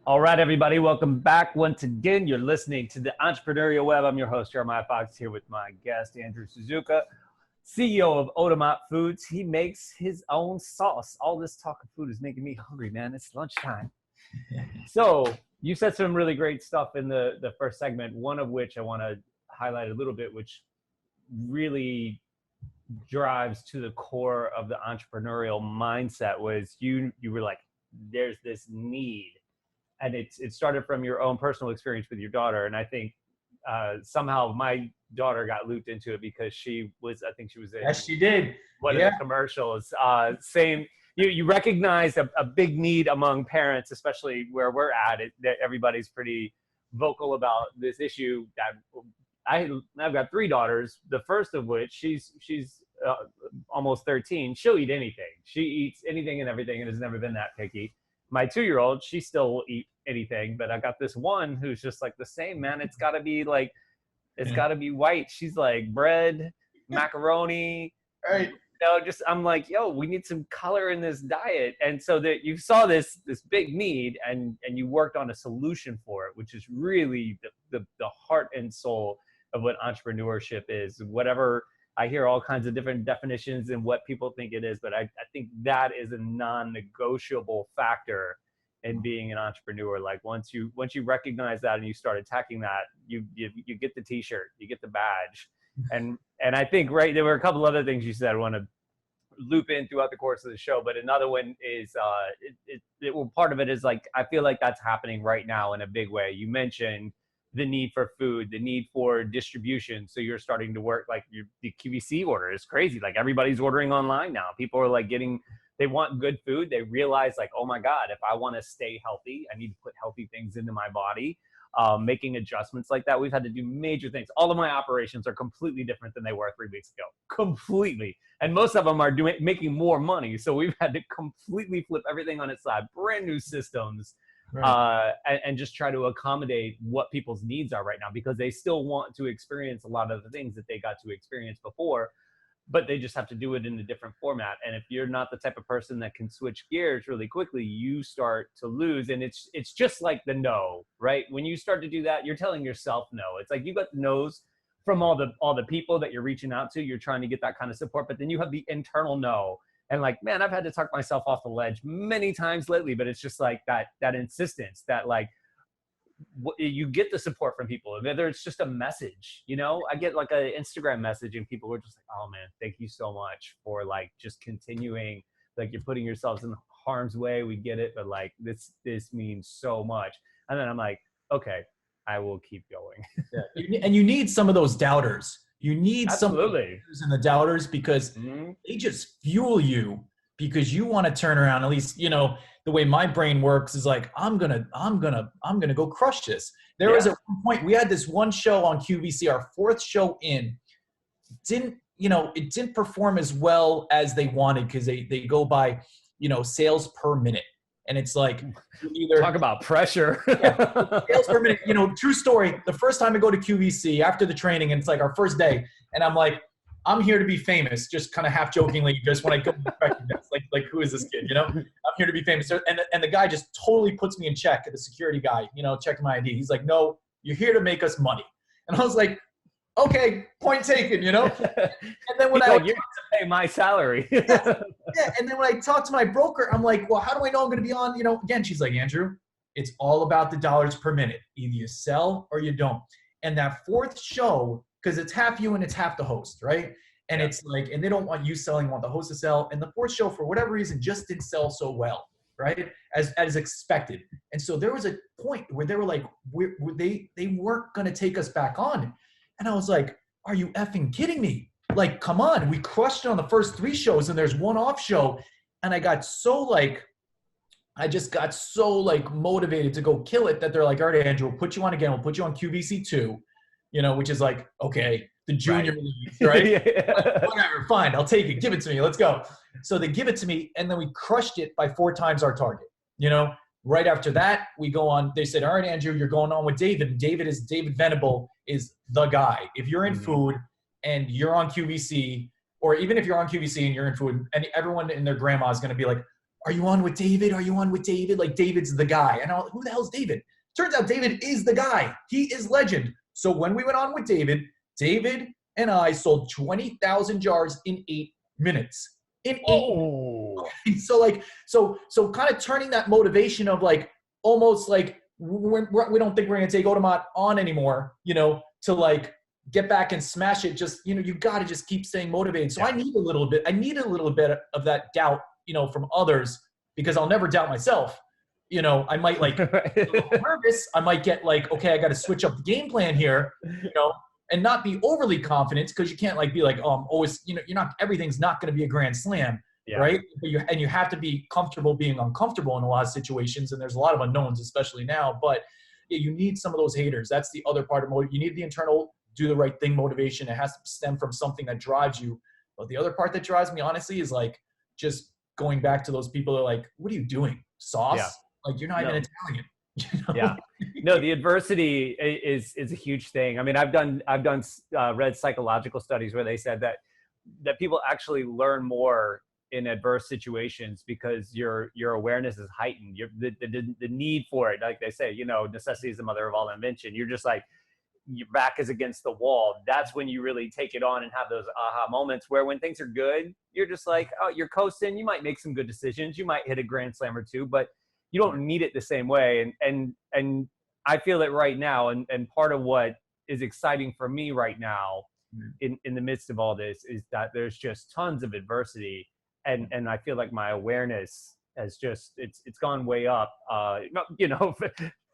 All right, everybody, welcome back once again. You're listening to the Entrepreneurial Web. I'm your host, Jeremiah Fox, here with my guest, Andrew Suzuka, CEO of Otamot Foods. He makes his own sauce. All this talk of food is making me hungry, man. It's lunchtime. So you said some really great stuff in the first segment, one of which I want to highlight a little bit, which really drives to the core of the entrepreneurial mindset was you were like, there's this need. And it started from your own personal experience with your daughter. And I think somehow my daughter got looped into it because I think she was in Yes, she did. one of the commercials. You recognize a big need among parents, especially where we're at, that everybody's pretty vocal about this issue. That I've got three daughters, the first of which she's almost 13. She'll eat anything. She eats anything and everything and has never been that picky. My 2-year-old, she still will eat anything, but I got this one who's just like the same, man. It's got to be like, got to be white. She's like bread, macaroni, right? I'm like, yo, we need some color in this diet. And so that you saw this big need and you worked on a solution for it, which is really the heart and soul of what entrepreneurship is. Whatever, I hear all kinds of different definitions and what people think it is, but I think that is a non-negotiable factor in being an entrepreneur. Like once you recognize that and you start attacking that, you get the t-shirt, you get the badge. And I think, right, there were a couple other things you said I want to loop in throughout the course of the show, but another one is part of it is like, I feel like that's happening right now in a big way. You mentioned the need for food, the need for distribution. So you're starting to work like the QVC order is crazy. Like everybody's ordering online now. People are like they want good food. They realize like, oh my God, if I want to stay healthy, I need to put healthy things into my body. Making adjustments like that. We've had to do major things. All of my operations are completely different than they were 3 weeks ago. Completely. And most of them are making more money. So we've had to completely flip everything on its side, brand new systems. Right. And just try to accommodate what people's needs are right now, because they still want to experience a lot of the things that they got to experience before, but they just have to do it in a different format. And if you're not the type of person that can switch gears really quickly, you start to lose. And it's just like the no, right? When you start to do that, you're telling yourself no. It's like you got no's from all the people that you're reaching out to. You're trying to get that kind of support, but then you have the internal no. And like, man, I've had to talk myself off the ledge many times lately, but it's just like that insistence that like, you get the support from people, whether it's just a message, I get like an Instagram message and people were just like, oh man, thank you so much for like just continuing, like you're putting yourselves in harm's way. We get it. But like, this means so much. And then I'm like, okay, I will keep going. Yeah. And you need some of those doubters. You need some of the doubters because they just fuel you, because you want to turn around. At least, the way my brain works is like, I'm gonna go crush this. There was at one point, we had this one show on QVC, our 4th show in, it didn't perform as well as they wanted, because they go by, sales per minute. And it's like, either talk about pressure. Sales per minute, true story. The first time I go to QVC after the training, and it's like our first day, and I'm like, I'm here to be famous, just kind of half jokingly, just when I go to the desk, like who is this kid, I'm here to be famous. And the guy just totally puts me in check, the security guy, checking my ID. He's like, no, you're here to make us money. And I was like, okay, point taken, And then when you're to pay my salary. Yeah. And then when I talk to my broker, I'm like, well, how do I know I'm going to be on, again, she's like, Andrew, it's all about the dollars per minute. Either you sell or you don't. And that 4th show, because it's half you and it's half the host, right? And it's like, and they don't want you selling, want the host to sell. And the 4th show, for whatever reason, just didn't sell so well, right? As expected. And so there was a point where they were like, they weren't going to take us back on. And I was like, are you effing kidding me? Like, come on. We crushed it on the first 3 shows, and there's one off show. And I got so motivated to go kill it that they're like, all right, Andrew, we'll put you on again. We'll put you on QVC 2, which is like, okay, the junior leagues, right? Whatever, fine, I'll take it. Give it to me. Let's go. So they give it to me, and then we crushed it by 4 times our target. Right after that, we go on. They said, all right, Andrew, you're going on with David. And David Venable is the guy. If you're in food and you're on QVC, or even if you're on QVC and you're in food, and everyone and their grandma is going to be like, are you on with David? Are you on with David? Like, David's the guy. And I'm like, who the hell's David? Turns out David is the guy. He is legend. So when we went on with David, David and I sold 20,000 jars in 8 minutes. In 8 minutes. So kind of turning that motivation of like, almost like, we don't think we're going to take Otamot on anymore, to like get back and smash it. Just, you got to just keep staying motivated. So I need a little bit of that doubt, from others, because I'll never doubt myself. I might like get a little nervous. I might get like, okay, I got to switch up the game plan here, and not be overly confident, because you can't like be like, I'm always, you're not, everything's not going to be a grand slam. Yeah. Right. And you have to be comfortable being uncomfortable in a lot of situations. And there's a lot of unknowns, especially now, but yeah, you need some of those haters. That's the other part of you need the internal, do the right thing motivation. It has to stem from something that drives you. But the other part that drives me, honestly, is like just going back to those people that are like, what are you doing? Sauce? Yeah. Like, you're not even Italian. Yeah. No, the adversity is a huge thing. I mean, I've read psychological studies where they said that people actually learn more in adverse situations because your awareness is heightened. The need for it, like they say, necessity is the mother of all invention. You're just like, your back is against the wall. That's when you really take it on and have those aha moments where when things are good, you're just like, oh, you're coasting. You might make some good decisions. You might hit a grand slam or two, but you don't need it the same way. And I feel it right now. And part of what is exciting for me right now in the midst of all this is that there's just tons of adversity. And I feel like my awareness has just, it's gone way up,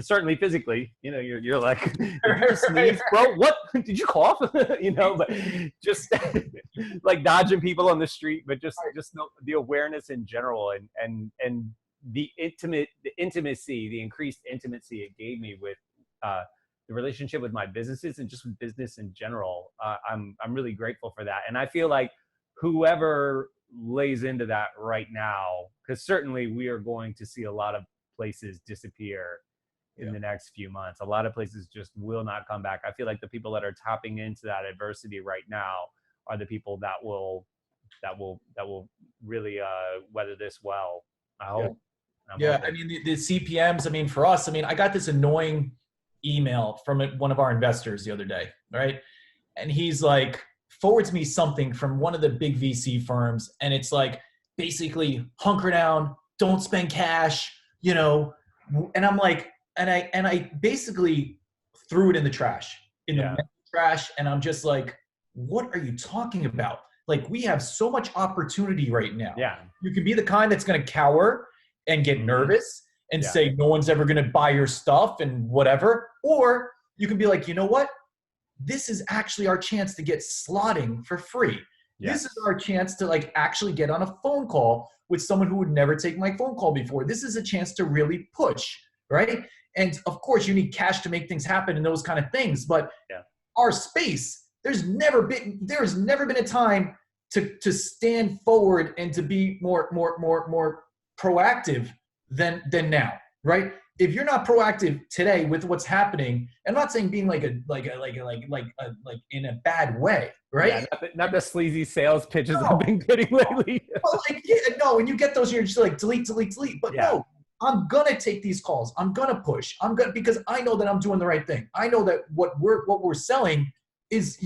certainly physically, you're like, did you just sneeze, bro? What? Did you cough? But just like dodging people on the street, but just the awareness in general and the intimacy, the increased intimacy it gave me with the relationship with my businesses and just with business in general. I'm really grateful for that. And I feel like whoever lays into that right now, because certainly we are going to see a lot of places disappear in the next few months. A lot of places just will not come back. I feel like the people that are tapping into that adversity right now are the people that will really weather this well. I hope. I mean, the CPMs, I mean, for us, I mean, I got this annoying email from one of our investors the other day, right? And he's like, forwards me something from one of the big VC firms. And it's like, basically, hunker down, don't spend cash, and I'm like, and I basically threw it in the trash, trash. And I'm just like, what are you talking about? Like, we have so much opportunity right now. Yeah. You can be the kind that's going to cower and get nervous and say, no one's ever going to buy your stuff and whatever. Or you can be like, you know what? This is actually our chance to get slotting for free. Yes. This is our chance to like actually get on a phone call with someone who would never take my phone call before. This is a chance to really push, right? And of course you need cash to make things happen and those kind of things. But our space, there's never been a time to stand forward and to be more proactive than now, right? If you're not proactive today with what's happening, I'm not saying being like in a bad way, right? Yeah, not the sleazy sales pitches I've been getting lately. Well, when you get those, you're just like delete. But no, I'm gonna take these calls. I'm gonna push. Because I know that I'm doing the right thing. I know that what we're selling is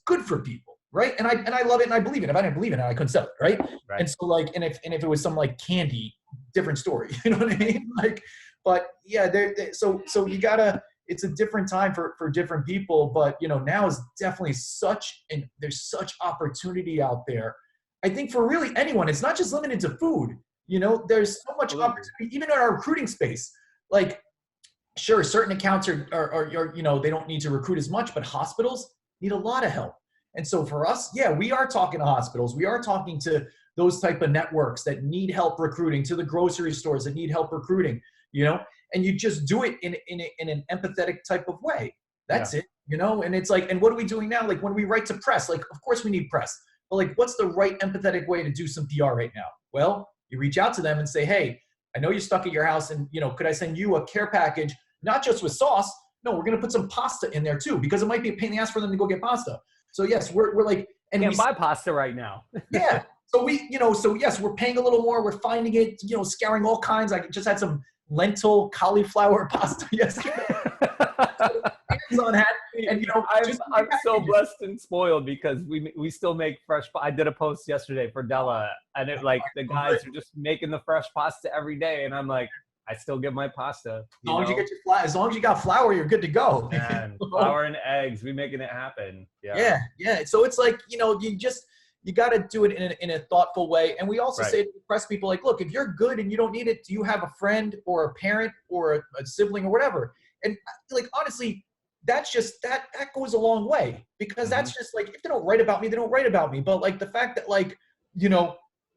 good for people, right? And I love it and I believe it. If I didn't believe in it, I couldn't sell it, right? And so like, and if it was some like candy, different story. You know what I mean? Like. But yeah, so you gotta. It's a different time for different people. But now is definitely there's such opportunity out there. I think for really anyone, it's not just limited to food. There's so much opportunity, even in our recruiting space. Like, sure, certain accounts are they don't need to recruit as much, but hospitals need a lot of help. And so for us, we are talking to hospitals. We are talking to those type of networks that need help recruiting, to the grocery stores that need help recruiting. And you just do it in an empathetic type of way. That's it, and it's like, and what are we doing now? Like when we write to press, like, of course we need press, but like, what's the right empathetic way to do some PR right now? Well, you reach out to them and say, hey, I know you're stuck at your house and, could I send you a care package, not just with sauce? No, we're going to put some pasta in there too, because it might be a pain in the ass for them to go get pasta. So yes, we're like, and can't buy pasta right now. So so yes, we're paying a little more. We're finding it, scouring all kinds. I just had some lentil cauliflower pasta yesterday. Amazon had, and I'm so blessed and spoiled because we still make fresh. I did a post yesterday for Della, and the guys are just making the fresh pasta every day, and I'm like, I still get my pasta. As long as you got flour, you're good to go. Man, flour and eggs, we making it happen. Yeah. So it's like, you got to do it in a thoughtful way. And we also say to press people, like, look, if you're good and you don't need it, do you have a friend or a parent or a sibling or whatever? And honestly, that's just, that goes a long way, because that's just like, if they don't write about me, they don't write about me. But the fact that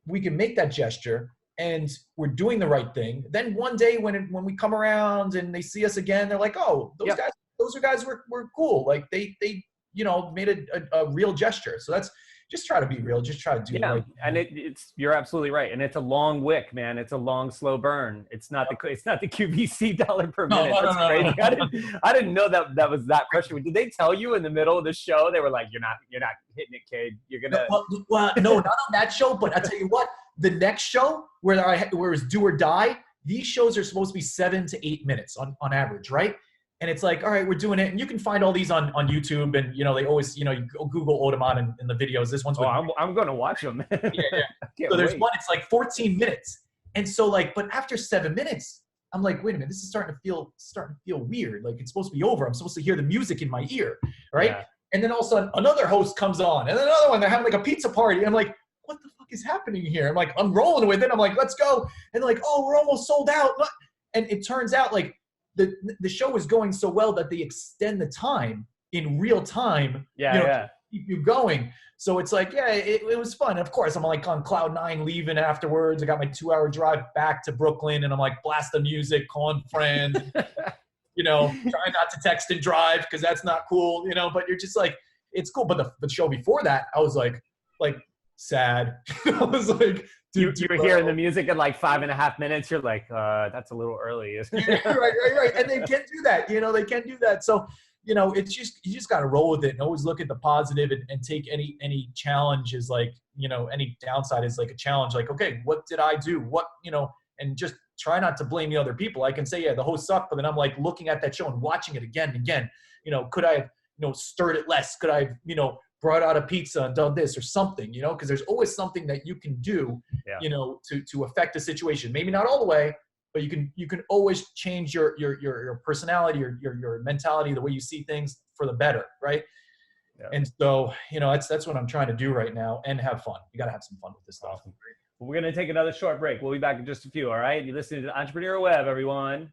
we can make that gesture and we're doing the right thing. Then one day when we come around and they see us again, they're like, oh, those guys were cool. Like they made a real gesture. So that's, just try to be real. Just try to do it right. And you're absolutely right. And it's a long wick, man. It's a long, slow burn. It's not the QVC dollar per minute. That's crazy. No. I didn't know that was that pressure. Did they tell you in the middle of the show? They were like, you're not hitting it, kid. You're gonna. Well, no, not on that show. But I tell you what, the next show where it was Do or Die, these shows are supposed to be 7 to 8 minutes on average, right? And it's like, all right, we're doing it. And you can find all these on YouTube. And, they always, you go Google Otamot and the videos. This one's I'm going to watch them. So there's one, it's like 14 minutes. And so but after 7 minutes, I'm like, wait a minute, this is starting to feel weird. Like it's supposed to be over. I'm supposed to hear the music in my ear. Right. Yeah. And then all of a sudden another host comes on and then another one, they're having like a pizza party. I'm like, what the fuck is happening here? I'm rolling with it. I'm like, let's go. And they're like, oh, we're almost sold out. And it turns out the show is going so well that they extend the time in real time. To keep you going. So it's like, it was fun. And of course, I'm like on cloud 9 leaving afterwards. I got my 2-hour drive back to Brooklyn, and I'm like, blast the music, calling friends. Trying not to text and drive because that's not cool. But you're just like, it's cool. But the show before that, I was like sad. I was like. You were hearing the music in 5.5 minutes. You're like, that's a little early, isn't it? Right. And they can do that. They can do that. So, it's just, you just got to roll with it and always look at the positive and take any challenge as any downside is like a challenge. Like, okay, what did I do? And just try not to blame the other people. I can say, the host sucked, but then I'm like looking at that show and watching it again and again. Could I have, stirred it less? Could I have, brought out a pizza and done this or something, because there's always something that you can do, to affect a situation. Maybe not all the way, but you can always change your personality or your mentality, the way you see things for the better, right? Yeah. And so, that's what I'm trying to do right now and have fun. You got to have some fun with this stuff. Awesome. Well, we're going to take another short break. We'll be back in just a few, all right? You're listening to Entrepreneurial Web, everyone.